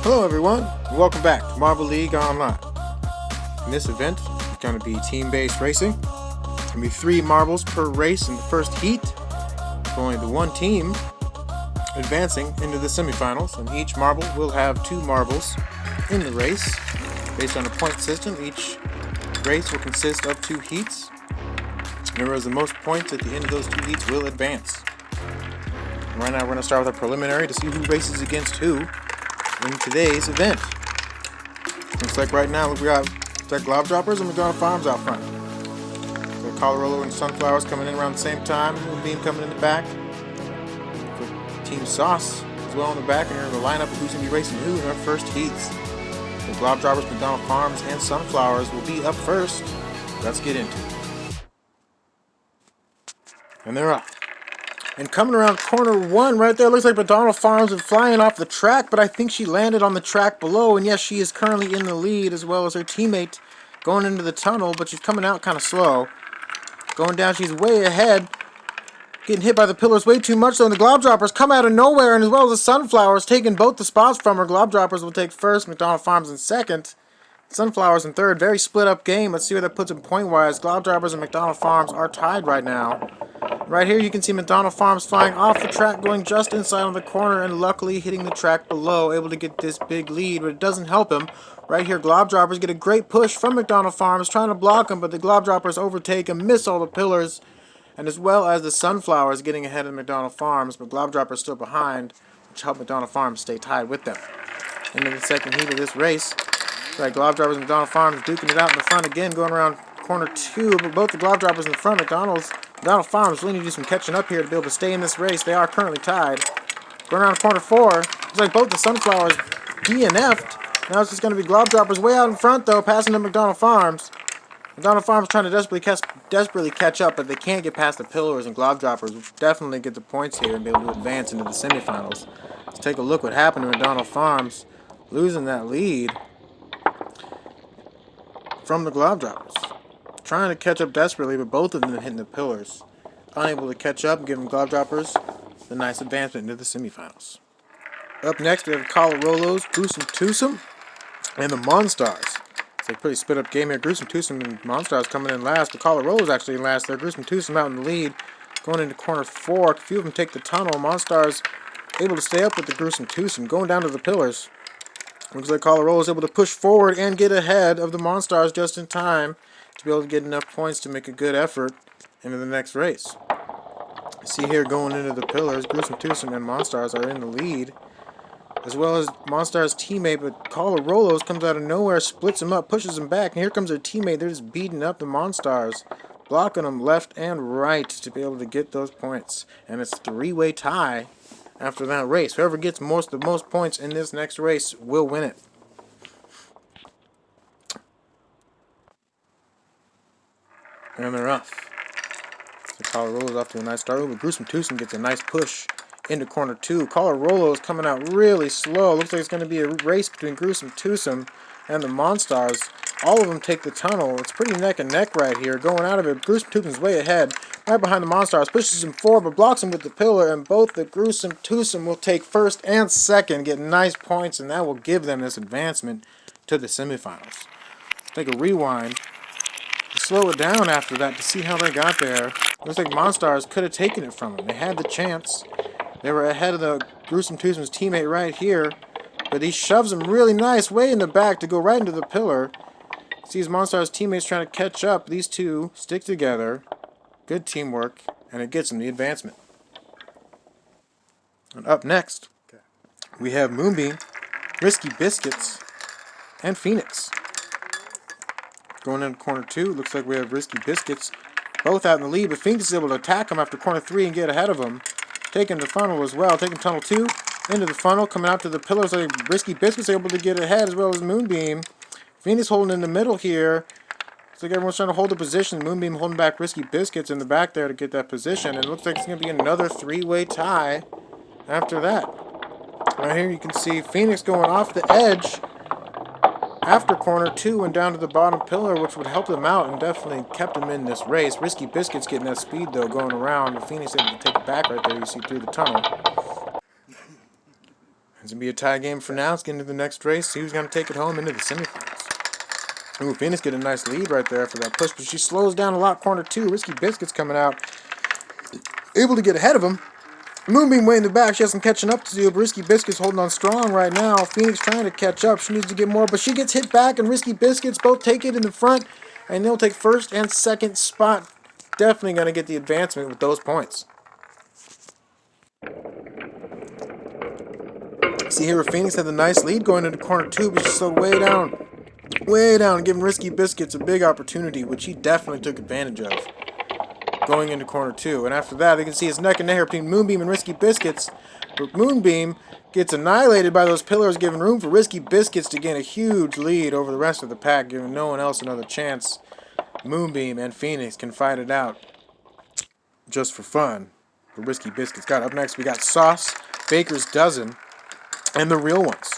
Hello everyone, and welcome back to Marble League Online. In this event, it's going to be team-based racing. It's going to be 3 marbles per race in the first heat, with only the one team advancing into the semifinals, and each marble will have 2 marbles in the race. Based on a point system, each race will consist of 2 heats. Whoever has the most points at the end of those 2 heats will advance. And right now we're going to start with a preliminary to see who races against who in today's event. Looks like right now we got Globdroppers and McDonald Farms out front. So Colorado and Sunflowers coming in around the same time. Moonbeam coming in the back. So Team Sauce as well in the back. And here's the lineup of who's going to be racing who in our first heats. The Globdroppers, McDonald Farms, and Sunflowers will be up first. Let's get into it. And they're up. And coming around corner 1 right there, looks like McDonald Farms is flying off the track, but I think she landed on the track below, and yes, she is currently in the lead as well as her teammate going into the tunnel, but she's coming out kind of slow. Going down, she's way ahead. Getting hit by the pillars way too much, though, and the Globdroppers come out of nowhere, and as well as the Sunflowers taking both the spots from her. Globdroppers will take first, McDonald Farms in second. Sunflowers in third. Very split up game. Let's see where that puts them point-wise. Globdroppers and McDonald Farms are tied right now. Right here you can see McDonald Farms flying off the track, going just inside on the corner, and luckily hitting the track below, able to get this big lead, but it doesn't help him. Right here, Globdroppers get a great push from McDonald Farms, trying to block him, but the Globdroppers overtake him, miss all the pillars, and as well as the Sunflowers getting ahead of McDonald Farms, but Globdroppers still behind, which helped McDonald Farms stay tied with them. Into the second heat of this race, right, Globdroppers and McDonald Farms duking it out in the front again, going around corner 2, but both the Globdroppers in the front. McDonald Farms really need to do some catching up here to be able to stay in this race. They are currently tied. Going around corner 4, looks like both the Sunflowers DNF'd. Now it's just going to be Globdroppers way out in front, though, passing to McDonald Farms. McDonald Farms trying to desperately catch up, but they can't get past the pillars, and Globdroppers will definitely get the points here and be able to advance into the semifinals. Let's take a look what happened to McDonald Farms, losing that lead from the Globdroppers. Trying to catch up desperately, but both of them hitting the pillars. Unable to catch up and giving Globdroppers the nice advancement into the semifinals. Up next, we have Colorado's Gruesome Twosome and the Monstars. It's a pretty split up game here. Gruesome Twosome and Monstars coming in last, but Colorado's actually in last there. Gruesome Twosome out in the lead, going into corner 4. A few of them take the tunnel. Monstars able to stay up with the Gruesome Twosome, going down to the pillars. Looks like Colorado is able to push forward and get ahead of the Monstars just in time to be able to get enough points to make a good effort into the next race. See here going into the pillars, Gruesome Twosome and Monstars are in the lead, as well as Monstars' teammate, but Colorado's comes out of nowhere, splits him up, pushes him back, and here comes their teammate. They're just beating up the Monstars, blocking them left and right to be able to get those points. And it's a 3-way tie after that race. Whoever gets the most points in this next race will win it. And they're off. So Colorado's off to a nice start, but Gruesome Twosome gets a nice push into corner 2. Colorado's coming out really slow. Looks like it's going to be a race between Gruesome Twosome and the Monstars. All of them take the tunnel. It's pretty neck and neck right here. Going out of it, Gruesome Twosome's way ahead. Right behind the Monstars, pushes him forward, but blocks him with the pillar, and both the Gruesome Twosome will take first and second, get nice points, and that will give them this advancement to the semifinals. Take a rewind. Slow it down after that to see how they got there. Looks like Monstars could have taken it from them. They had the chance. They were ahead of the Gruesome Twosome's teammate right here, but he shoves him really nice way in the back to go right into the pillar. Sees Monstars' teammates trying to catch up. These two stick together. Good teamwork, and it gets them the advancement. And up next, we have Moonbeam, Risky Biscuits, and Phoenix. Going into corner 2, looks like we have Risky Biscuits both out in the lead, but Phoenix is able to attack him after corner 3 and get ahead of him. Taking the funnel as well, taking tunnel 2 into the funnel, coming out to the pillars. Like Risky Biscuits able to get ahead as well as Moonbeam. Phoenix holding in the middle here. Looks like everyone's trying to hold the position. Moonbeam holding back Risky Biscuits in the back there to get that position. And it looks like it's going to be another 3-way tie after that. Right here you can see Phoenix going off the edge after corner 2 and down to the bottom pillar, which would help them out and definitely kept them in this race. Risky Biscuits getting that speed, though, going around. The Phoenix able to take it back right there, you see, through the tunnel. It's going to be a tie game for now. Let's get into the next race. See who's going to take it home into the semifinals. Ooh, Phoenix get a nice lead right there after that push, but she slows down a lot. Corner 2, Risky Biscuits coming out. Able to get ahead of him. Moonbeam way in the back. She has some catching up to do, but Risky Biscuits holding on strong right now. Phoenix trying to catch up. She needs to get more, but she gets hit back, and Risky Biscuits both take it in the front, and they'll take first and second spot. Definitely going to get the advancement with those points. See here, Phoenix had the nice lead going into corner 2, but she slowed way down, giving Risky Biscuits a big opportunity, which he definitely took advantage of going into corner 2. And after that, you can see it's neck and neck between Moonbeam and Risky Biscuits. But Moonbeam gets annihilated by those pillars, giving room for Risky Biscuits to gain a huge lead over the rest of the pack, giving no one else another chance. Moonbeam and Phoenix can fight it out just for fun. But Risky Biscuits got it. Up next, we got Sauce, Baker's Dozen, and the Real Ones.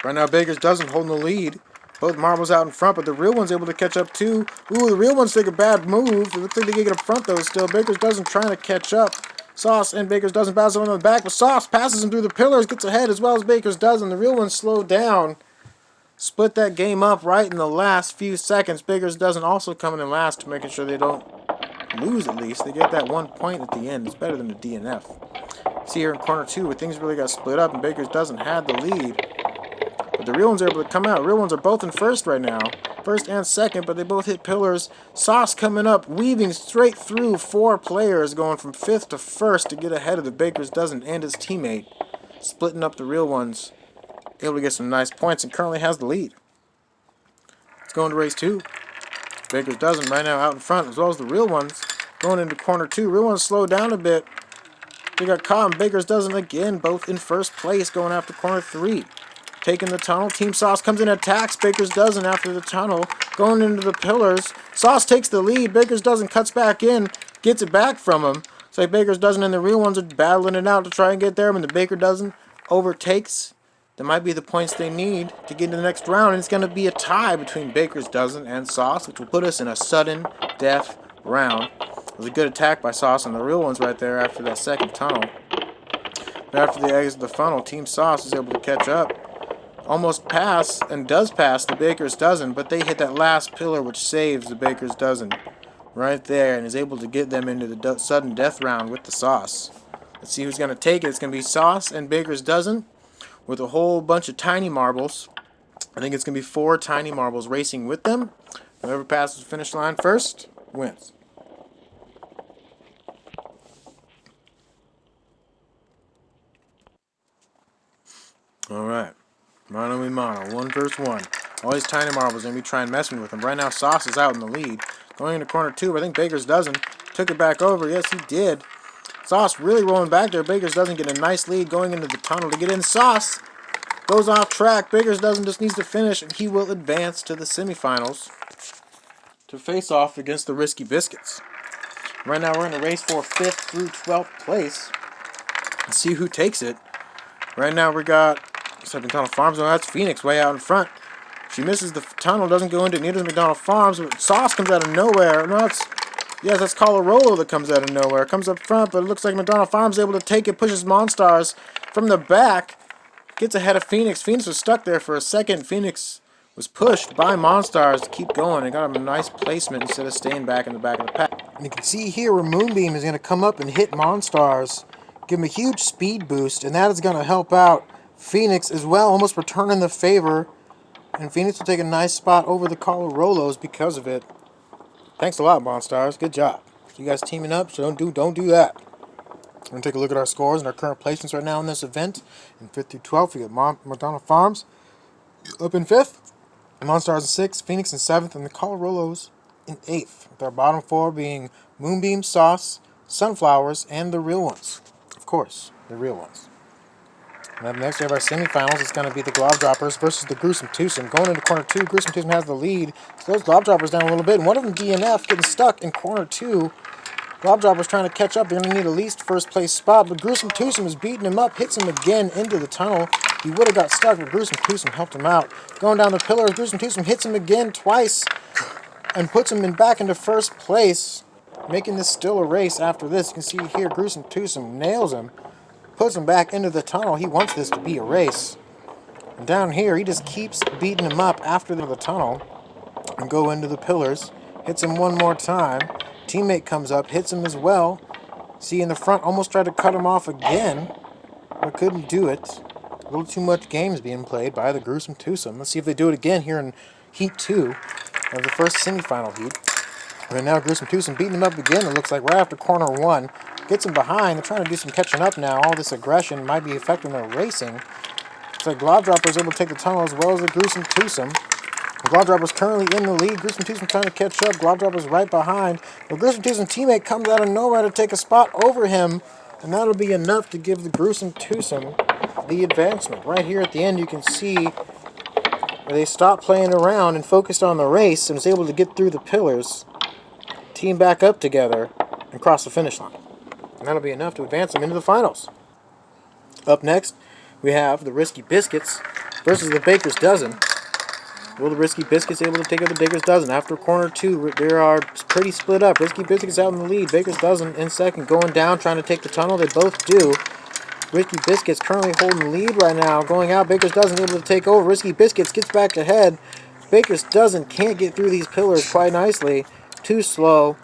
Right now, Baker's Dozen holding the lead. Both marbles out in front, but the Real One's able to catch up too. Ooh, the Real Ones take a bad move. It looks like they get up front though still. Baker's Dozen trying to catch up. Sauce and Baker's Dozen pass on the back, but Sauce passes him through the pillars, gets ahead as well as Baker's Dozen. The Real Ones slowed down. Split that game up right in the last few seconds. Baker's Dozen also coming in last to making sure they don't lose at least. They get that 1 point at the end. It's better than the DNF. See here in corner 2 where things really got split up and Baker's Dozen had the lead. But the Real Ones are able to come out. Real Ones are both in first right now. First and second, but they both hit pillars. Sauce coming up, weaving straight through 4 players, going from 5th to 1st to get ahead of the Baker's Dozen and his teammate. Splitting up the Real Ones. Able to get some nice points and currently has the lead. Let's go into race 2. Baker's Dozen right now out in front, as well as the Real Ones. Going into corner 2. Real Ones slowed down a bit. They got caught, and Baker's Dozen again, both in first place, going after corner 3. Taking the tunnel. Team Sauce comes in and attacks Baker's Dozen after the tunnel. Going into the pillars. Sauce takes the lead. Baker's Dozen cuts back in. Gets it back from him. It's like Baker's Dozen and the Real Ones are battling it out to try and get there. When the Baker Dozen overtakes, that might be the points they need to get into the next round. And it's going to be a tie between Baker's Dozen and Sauce, which will put us in a sudden death round. It was a good attack by Sauce and the Real Ones right there after that second tunnel. But after the exit of the funnel, Team Sauce is able to catch up. Almost pass, and does pass the Baker's Dozen, but they hit that last pillar which saves the Baker's Dozen right there and is able to get them into the sudden death round with the Sauce. Let's see who's going to take it. It's going to be Sauce and Baker's Dozen with a whole bunch of tiny marbles. I think it's going to be 4 tiny marbles racing with them. Whoever passes the finish line first wins. Alright. Mano a mano, 1 versus 1. All these tiny marbles are going to be trying messing with them. Right now, Sauce is out in the lead. Going into corner 2, I think Baker's Dozen took it back over. Yes, he did. Sauce really rolling back there. Baker's Dozen get a nice lead going into the tunnel to get in. Sauce goes off track. Baker's Dozen just needs to finish, and he will advance to the semifinals to face off against the Risky Biscuits. Right now, we're in a race for 5th through 12th place. Let's see who takes it. Right now, we got McDonald Farms. No, that's Phoenix way out in front. She misses the tunnel, doesn't go into it. Neither does McDonald Farms. But Sauce comes out of nowhere. No, that's Colorado that comes out of nowhere. Comes up front, but it looks like McDonald Farms is able to take it. Pushes Monstars from the back. Gets ahead of Phoenix. Phoenix was stuck there for a second. Phoenix was pushed by Monstars to keep going and got him a nice placement instead of staying back in the back of the pack. And you can see here where Moonbeam is going to come up and hit Monstars. Give him a huge speed boost, and that is going to help out Phoenix as well, almost returning the favor. And Phoenix will take a nice spot over the Colorados because of it. Thanks a lot, Monstars. Good job. You guys teaming up, so don't do that. We're going to take a look at our scores and our current placements right now in this event. In 5th through 12th, we got McDonald Farms up in 5th, Monstars in 6th, Phoenix in 7th, and the Colorados in 8th. With our bottom 4 being Moonbeam, Sauce, Sunflowers, and the Real Ones. Of course, the Real Ones. And up next, we have our semifinals. It's going to be the Glob Droppers versus the Gruesome Twosome. Going into corner 2, Gruesome Twosome has the lead. So those Glob Droppers down a little bit. And one of them, DNF, getting stuck in corner 2. Glob Droppers trying to catch up. They're going to need at least first place spot. But Gruesome Twosome is beating him up. Hits him again into the tunnel. He would have got stuck, but Gruesome Twosome helped him out. Going down the pillars, Gruesome Twosome hits him again twice. And puts him back into first place. Making this still a race after this. You can see here, Gruesome Twosome nails him. puts him back into the tunnel. He wants this to be a race. And down here, he just keeps beating him up after the tunnel and go into the pillars. Hits him one more time. Teammate comes up, hits him as well. See, in the front, almost tried to cut him off again, but couldn't do it. A little too much games being played by the Gruesome Twosome. Let's see if they do it again here in Heat 2 of the first semifinal heat. Right now, Gruesome Twosome beating him up again, it looks like, right after corner 1. Gets him behind. They're trying to do some catching up now. All this aggression might be affecting their racing. Looks like Globdropper is able to take the tunnel as well as the Gruesome Twosome. Globdropper's currently in the lead. Gruesome Twosome trying to catch up. Globdropper's right behind. The Gruesome Twosome teammate comes out of nowhere to take a spot over him, and that'll be enough to give the Gruesome Twosome the advancement. Right here at the end, you can see where they stopped playing around and focused on the race and was able to get through the pillars, team back up together, and cross the finish line. And that'll be enough to advance them into the finals. Up next, we have the Risky Biscuits versus the Baker's Dozen. Will the Risky Biscuits able to take out the Baker's Dozen? After corner 2, they are pretty split up. Risky Biscuits out in the lead. Baker's Dozen in second, going down, trying to take the tunnel. They both do. Risky Biscuits currently holding the lead right now. Going out, Baker's Dozen able to take over. Risky Biscuits gets back ahead. Baker's Dozen can't get through these pillars quite nicely. Too slow.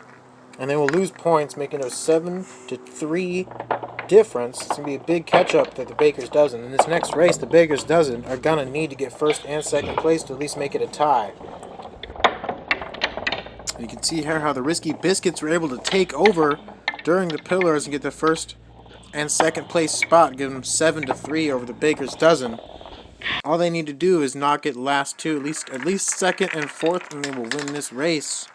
And they will lose points, making a 7-3 difference. It's going to be a big catch-up to the Baker's Dozen. In this next race, the Baker's Dozen are going to need to get first and second place to at least make it a tie. You can see here how the Risky Biscuits were able to take over during the pillars and get the first and second place spot, giving them 7-3 over the Baker's Dozen. All they need to do is not get last two, at least second and fourth, and they will win this race.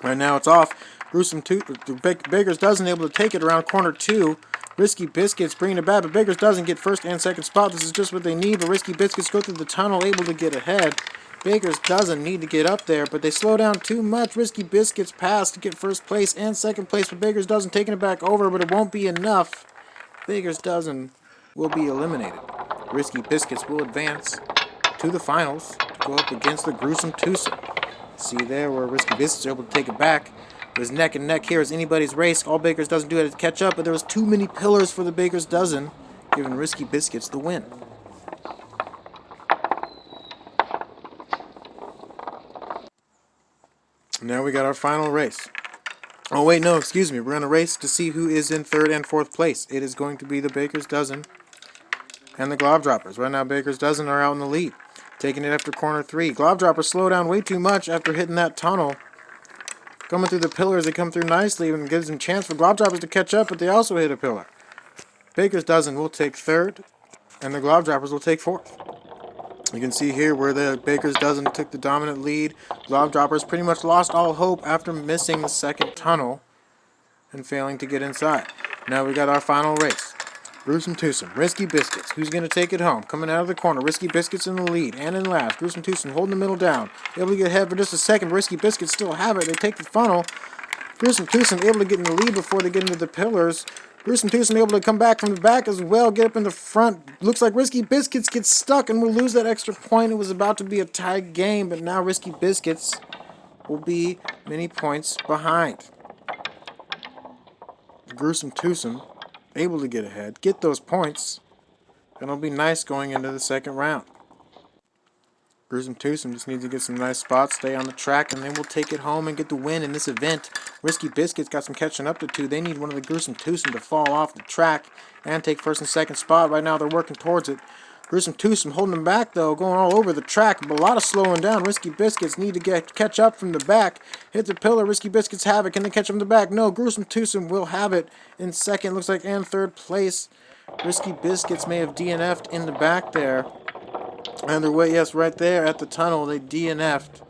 Right now it's off. The Baker's Dozen able to take it around corner 2. Risky Biscuits bringing it back, but Baker's Dozen get first and second spot. This is just what they need, but Risky Biscuits go through the tunnel, able to get ahead. Baker's Dozen need to get up there, but they slow down too much. Risky Biscuits pass to get first place and second place, but Baker's Dozen taking it back over, but it won't be enough. Baker's Dozen will be eliminated. Risky Biscuits will advance to the finals to go up against the Gruesome Twosome. See there where Risky Biscuits are able to take it back. It was neck and neck here as anybody's race. All Baker's Dozen do is to catch up, but there was too many pillars for the Baker's Dozen, giving Risky Biscuits the win. Now we got our final race. Oh wait, no, excuse me. We're going to race to see who is in third and fourth place. It is going to be the Baker's Dozen and the Globdroppers. Right now, Baker's Dozen are out in the lead, taking it after corner 3. Globdroppers slow down way too much after hitting that tunnel. Coming through the pillars, they come through nicely and gives them a chance for Globdroppers to catch up, but they also hit a pillar. Baker's Dozen will take third, and the Globdroppers will take fourth. You can see here where the Baker's Dozen took the dominant lead. Globdroppers pretty much lost all hope after missing the second tunnel and failing to get inside. Now we got our final race. Gruesome Twosome, Risky Biscuits. Who's going to take it home? Coming out of the corner, Risky Biscuits in the lead and in last. Gruesome Twosome holding the middle down. Able to get ahead for just a second. Risky Biscuits still have it. They take the funnel. Gruesome Twosome able to get in the lead before they get into the pillars. Gruesome Twosome able to come back from the back as well, get up in the front. Looks like Risky Biscuits gets stuck and will lose that extra point. It was about to be a tied game, but now Risky Biscuits will be many points behind. Gruesome Twosome able to get ahead, get those points, and it'll be nice going into the second round. Gruesome Twosome just needs to get some nice spots, stay on the track, and they will take it home and get the win in this event. Risky Biscuits got some catching up to do. They need one of the Gruesome Twosome to fall off the track and take first and second spot. Right now they're working towards it. Gruesome Twosome holding them back though, going all over the track, but a lot of slowing down. Risky Biscuits need to catch up from the back. Hit the pillar, Risky Biscuits have it. Can they catch them from the back? No, Gruesome Twosome will have it in second, looks like, and third place. Risky Biscuits may have DNF'd in the back there. And they're way, yes, right there at the tunnel, they DNF'd.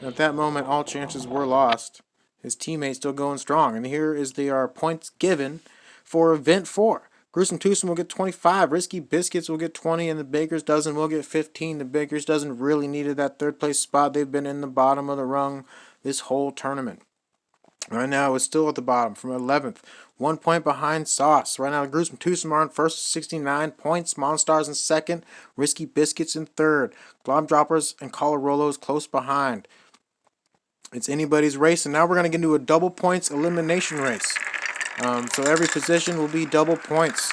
And at that moment, all chances were lost. His teammates still going strong. And here is the points given for event 4. Gruesome Twosome will get 25, Risky Biscuits will get 20, and the Baker's Dozen will get 15. The Baker's Dozen really needed that third place spot. They've been in the bottom of the rung this whole tournament. Right now, it's still at the bottom from 11th. 1 point behind Sauce. Right now, the Gruesome Twosome are in first with 69 points. Monstars in second. Risky Biscuits in third. Globdroppers and Colorado's close behind. It's anybody's race, and now we're going to get into a double points elimination race. So every position will be double points.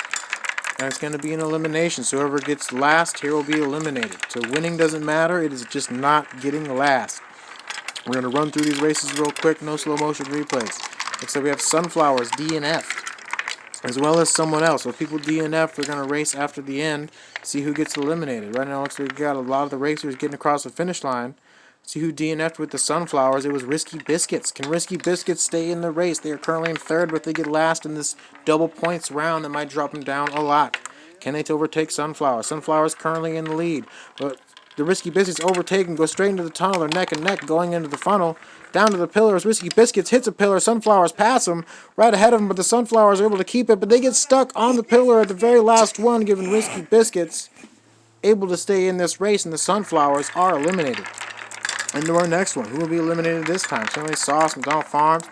And it's going to be an elimination. So whoever gets last here will be eliminated. So winning doesn't matter. It is just not getting last. We're going to run through these races real quick. No slow motion replays. Looks like we have Sunflowers DNF, as well as someone else. So if people DNF, they're going to race after the end, see who gets eliminated. Right now, it looks like we got a lot of the racers getting across the finish line. See who DNF'd with the Sunflowers. It was Risky Biscuits. Can Risky Biscuits stay in the race? They are currently in third, but they get last in this double points round that might drop them down a lot. Can they overtake Sunflower? Sunflower's currently in the lead, but the Risky Biscuits overtake and go straight into the tunnel. They're neck and neck going into the funnel. Down to the pillars. Risky Biscuits hits a pillar. Sunflowers pass them right ahead of them, but the Sunflowers are able to keep it, but they get stuck on the pillar at the very last one, giving Risky Biscuits able to stay in this race, and the Sunflowers are eliminated. Into our next one. Who will be eliminated this time? Certainly Sauce, McDonald Farms.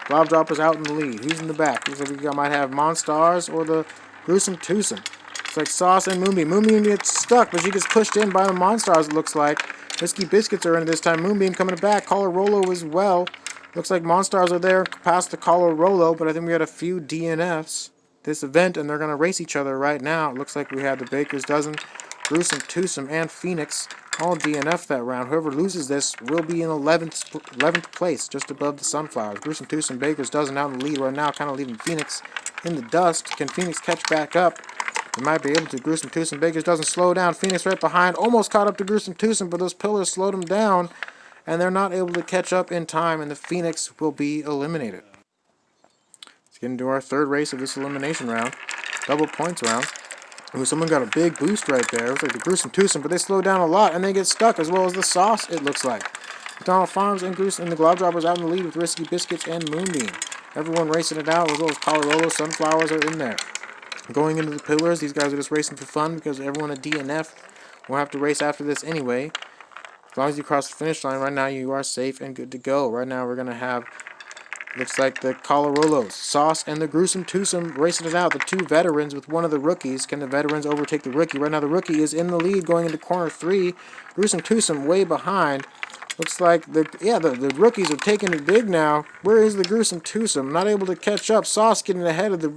Glob Droppers out in the lead. Who's in the back? Looks like we might have Monstars or the Gruesome Twosome. Looks like Sauce and Moonbeam. Moonbeam gets stuck, but she gets pushed in by the Monstars, it looks like. Risky Biscuits are in this time. Moonbeam coming back. Color Rolo as well. Looks like Monstars are there past the Color Rolo, but I think we had a few DNFs this event, and they're going to race each other right now. It looks like we had the Baker's Dozen, Gruesome Twosome, and Phoenix all DNF that round. Whoever loses this will be in 11th place, just above the Sunflowers. Gruesome Twosome, Baker's Dozen out in the lead right now, kind of leaving Phoenix in the dust. Can Phoenix catch back up? They might be able to. Gruesome Twosome, Baker's Dozen slow down. Phoenix right behind, almost caught up to Gruesome Twosome, but those pillars slowed them down, and they're not able to catch up in time, and the Phoenix will be eliminated. Let's get into our third race of this elimination round. Double points round. Ooh, someone got a big boost right there. It looks like the Gruesome Twosome, but they slow down a lot, and they get stuck, as well as the Sauce, it looks like. McDonald Farms and Gruesome and the Glob Droppers out in the lead with Risky Biscuits and Moonbeam. Everyone racing it out, as well as Colorado. Sunflowers are in there. Going into the pillars, these guys are just racing for fun because everyone at DNF will have to race after this anyway. As long as you cross the finish line, right now you are safe and good to go. Right now we're going to have, looks like the Colorados, Sauce, and the Gruesome Twosome racing it out. The two veterans with one of the rookies. Can the veterans overtake the rookie? Right now the rookie is in the lead going into corner 3. Gruesome Twosome way behind. Looks like the rookies are taking it big now. Where is the Gruesome Twosome? Not able to catch up. Sauce getting ahead of the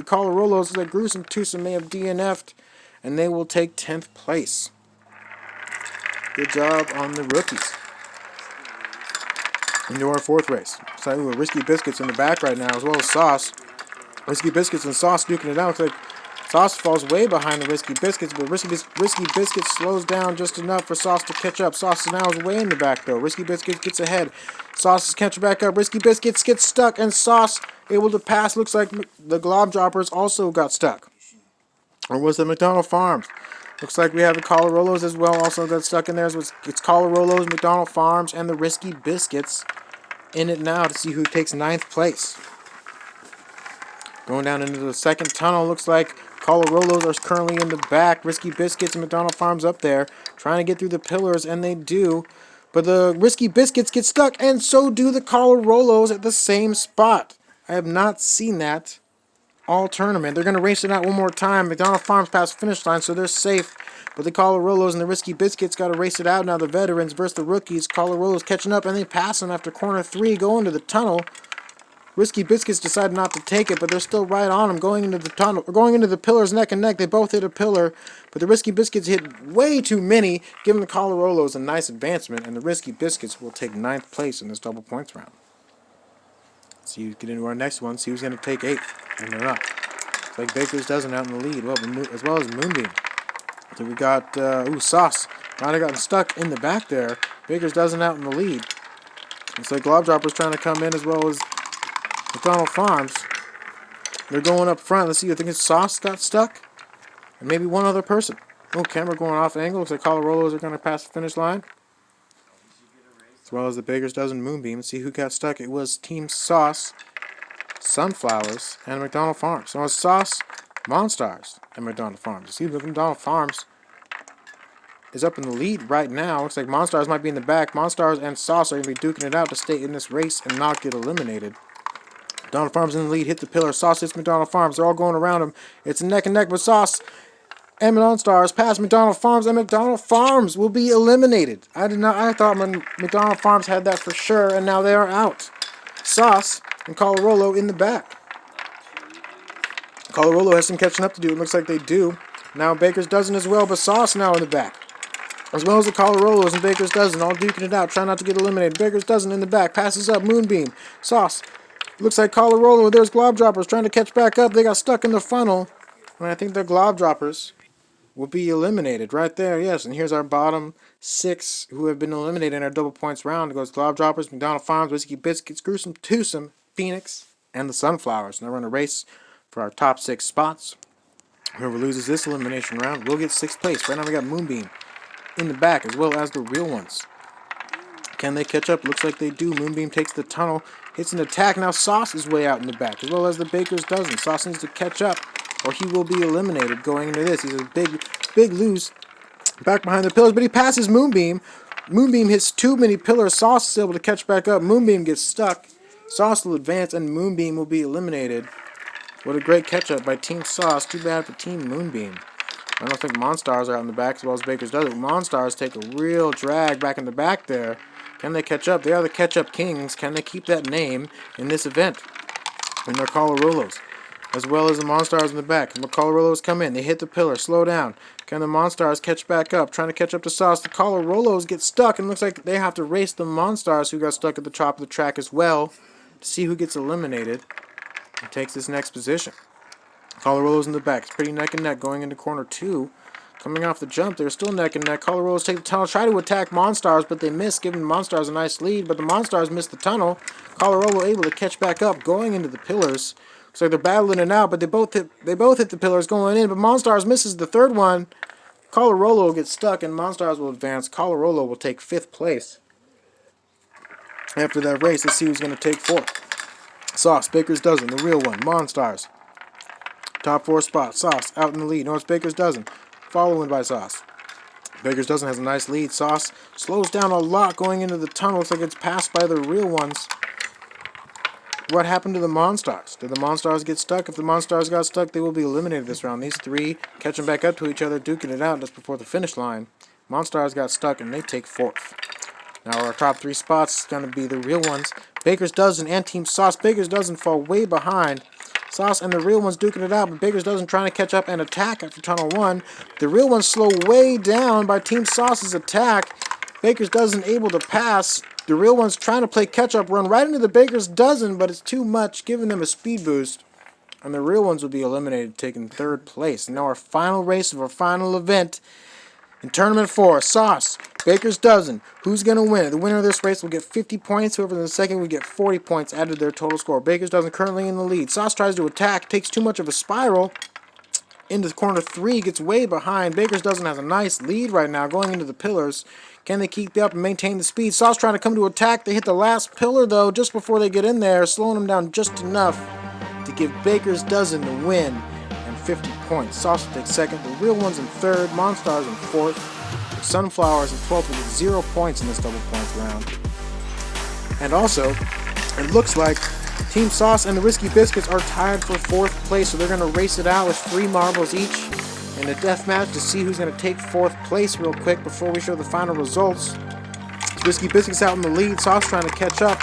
Colorados. Looks like Gruesome Twosome may have DNF'd, and they will take 10th place. Good job on the rookies. Into our fourth race. So Risky Biscuits in the back right now, as well as Sauce. Risky Biscuits and Sauce duking it out. Looks like Sauce falls way behind the Risky Biscuits, but Risky Biscuits slows down just enough for Sauce to catch up. Sauce now is way in the back, though. Risky Biscuits gets ahead. Sauce is catching back up. Risky Biscuits gets stuck, and Sauce able to pass. Looks like the Glob Droppers also got stuck. Or was it McDonald Farms? Looks like we have the Colorados as well, also got stuck in there. So it's Colorados, McDonald Farms, and the Risky Biscuits in it now to see who takes 9th place. Going down into the second tunnel, looks like Colorados are currently in the back. Risky Biscuits and McDonald Farms up there, trying to get through the pillars, and they do. But the Risky Biscuits get stuck, and so do the Colorados at the same spot. I have not seen that all tournament. They're going to race it out one more time. McDonald Farms past the finish line, so they're safe. But the Colorados and the Risky Biscuits got to race it out now. The veterans versus the rookies. Colorados catching up, and they pass them after corner 3, going to the tunnel. Risky Biscuits decided not to take it, but they're still right on them, going into the tunnel, or going into the pillars neck and neck. They both hit a pillar, but the Risky Biscuits hit way too many, giving the Colorados a nice advancement, and the Risky Biscuits will take 9th place in this double points round. See who get into our next one. See who's going to take 8th, and they're not. It's like Baker's Dozen out in the lead, well, as well as Moonbeam. So we got Sauce. Might have gotten stuck in the back there. Baker's Dozen out in the lead. It's like Glob Droppers trying to come in, as well as McDonald Farms. They're going up front. Let's see. I think it's Sauce got stuck, and maybe one other person. Oh, camera going off angle. Looks like Colorados are going to pass the finish line, as well as the Baker's Dozen Moonbeam. Let's see who got stuck. It was Team Sauce, Sunflowers, and McDonald Farms. So it was Sauce, Monstars, and McDonald Farms. See, McDonald Farms is up in the lead right now. Looks like Monstars might be in the back. Monstars and Sauce are going to be duking it out to stay in this race and not get eliminated. McDonald Farms in the lead, hit the pillar. Sauce hits McDonald Farms. They're all going around him. It's neck and neck with Sauce and Monstars past McDonald Farms, and McDonald Farms will be eliminated. I thought McDonald Farms had that for sure, and now they are out. Sauce and Colorado in the back. Colorado has some catching up to do. It looks like they do. Now Baker's Dozen as well, but Sauce now in the back. As well as the Colorados and Baker's Dozen, all duking it out, trying not to get eliminated. Baker's Dozen in the back, passes up, Moonbeam, Sauce. Looks like Colorado, there's Glob Droppers trying to catch back up. They got stuck in the funnel. And I think the Glob Droppers will be eliminated right there, yes. And here's our bottom 6 who have been eliminated in our double points round. It goes Glob Droppers, McDonald Farms, Whiskey Biscuits, Gruesome Twosome, Phoenix, and the Sunflowers. Now we're in a race for our top 6 spots. Whoever loses this elimination round will get 6th place. Right now we got Moonbeam in the back, as well as the real ones. Can they catch up? Looks like they do. Moonbeam takes the tunnel, hits an attack. Now Sauce is way out in the back, as well as the Baker's Dozen. Sauce needs to catch up, or he will be eliminated going into this. He's a big lose back behind the pillars, but he passes Moonbeam. Moonbeam hits too many pillars. Sauce is able to catch back up. Moonbeam gets stuck. Sauce will advance, and Moonbeam will be eliminated. What a great catch-up by Team Sauce. Too bad for Team Moonbeam. I don't think Monstars are out in the back as well as Baker's Dozen. Monstars take a real drag back in the back there. Can they catch up? They are the catch-up kings. Can they keep that name in this event? And they're Colorados, as well as the Monstars in the back. And the Colorados come in. They hit the pillar. Slow down. Can the Monstars catch back up? Trying to catch up to Sauce. The Colorados get stuck, and it looks like they have to race the Monstars who got stuck at the top of the track as well to see who gets eliminated and takes this next position. Colorado's in the back. It's pretty neck and neck going into corner 2. Coming off the jump, they're still neck and neck. Colorado's take the tunnel, try to attack Monstars, but they miss, giving Monstars a nice lead. But the Monstars miss the tunnel. Colorado able to catch back up, going into the pillars. Looks like they're battling it out, but they both hit the pillars going in. But Monstars misses the third one. Colorado gets stuck, and Monstars will advance. Colorado will take 5th place. After that race, let's see who's going to take 4th. Sauce, Baker's Dozen, the real one. Monstars. Top 4 spot. Sauce out in the lead. No, it's Baker's Dozen. Following by Sauce. Baker's Dozen has a nice lead. Sauce slows down a lot going into the tunnel. Looks like it's passed by the real ones. What happened to the Monstars? Did the Monstars get stuck? If the Monstars got stuck, they will be eliminated this round. These 3 catching back up to each other, duking it out just before the finish line. Monstars got stuck, and they take 4th. Now our top 3 spots is going to be the real ones. Baker's Dozen and Team Sauce. Baker's Dozen fall way behind. Sauce and the real ones duking it out, but Baker's Dozen trying to catch up and attack after Tunnel 1. The real ones slow way down by Team Sauce's attack. Baker's Dozen able to pass. The real ones trying to play catch-up, run right into the Baker's Dozen, but it's too much, giving them a speed boost. And the real ones will be eliminated, taking 3rd place. Now our final race of our final event in Tournament 4, Sauce, Baker's Dozen. Who's going to win? The winner of this race will get 50 points. Whoever in the second will get 40 points added to their total score. Baker's Dozen currently in the lead. Sauce tries to attack, takes too much of a spiral into corner 3, gets way behind. Baker's Dozen has a nice lead right now going into the pillars. Can they keep up and maintain the speed? Sauce trying to come to attack. They hit the last pillar, though, just before they get in there, slowing them down just enough to give Baker's Dozen the win and 50 points. Sauce will take 2nd. The real ones in 3rd. Monstars in 4th. Sunflowers in 12th with 0 points in this double points round. And also, it looks like Team Sauce and the Whiskey Biscuits are tied for 4th place, so they're going to race it out with 3 marbles each in a death match to see who's going to take 4th place real quick before we show the final results. Whiskey Biscuits out in the lead. Sauce trying to catch up.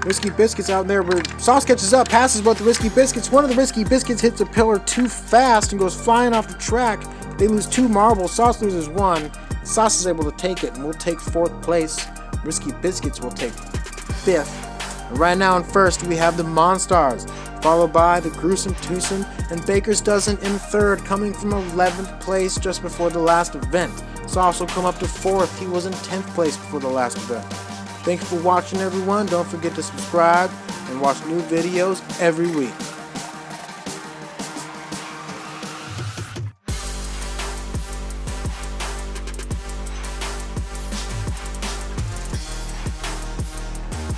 Whiskey Biscuits out there where Sauce catches up, passes both the Whiskey Biscuits. One of the Whiskey Biscuits hits a pillar too fast and goes flying off the track. They lose 2 marbles. Sauce loses 1. Sauce is able to take it and will take 4th place. Whiskey Biscuits will take 5th. And right now in 1st we have the Monstars, followed by the Gruesome Twosome and Baker's Dozen in 3rd, coming from 11th place just before the last event. Sauce will come up to 4th. He was in 10th place before the last event. Thank you for watching, everyone. Don't forget to subscribe and watch new videos every week.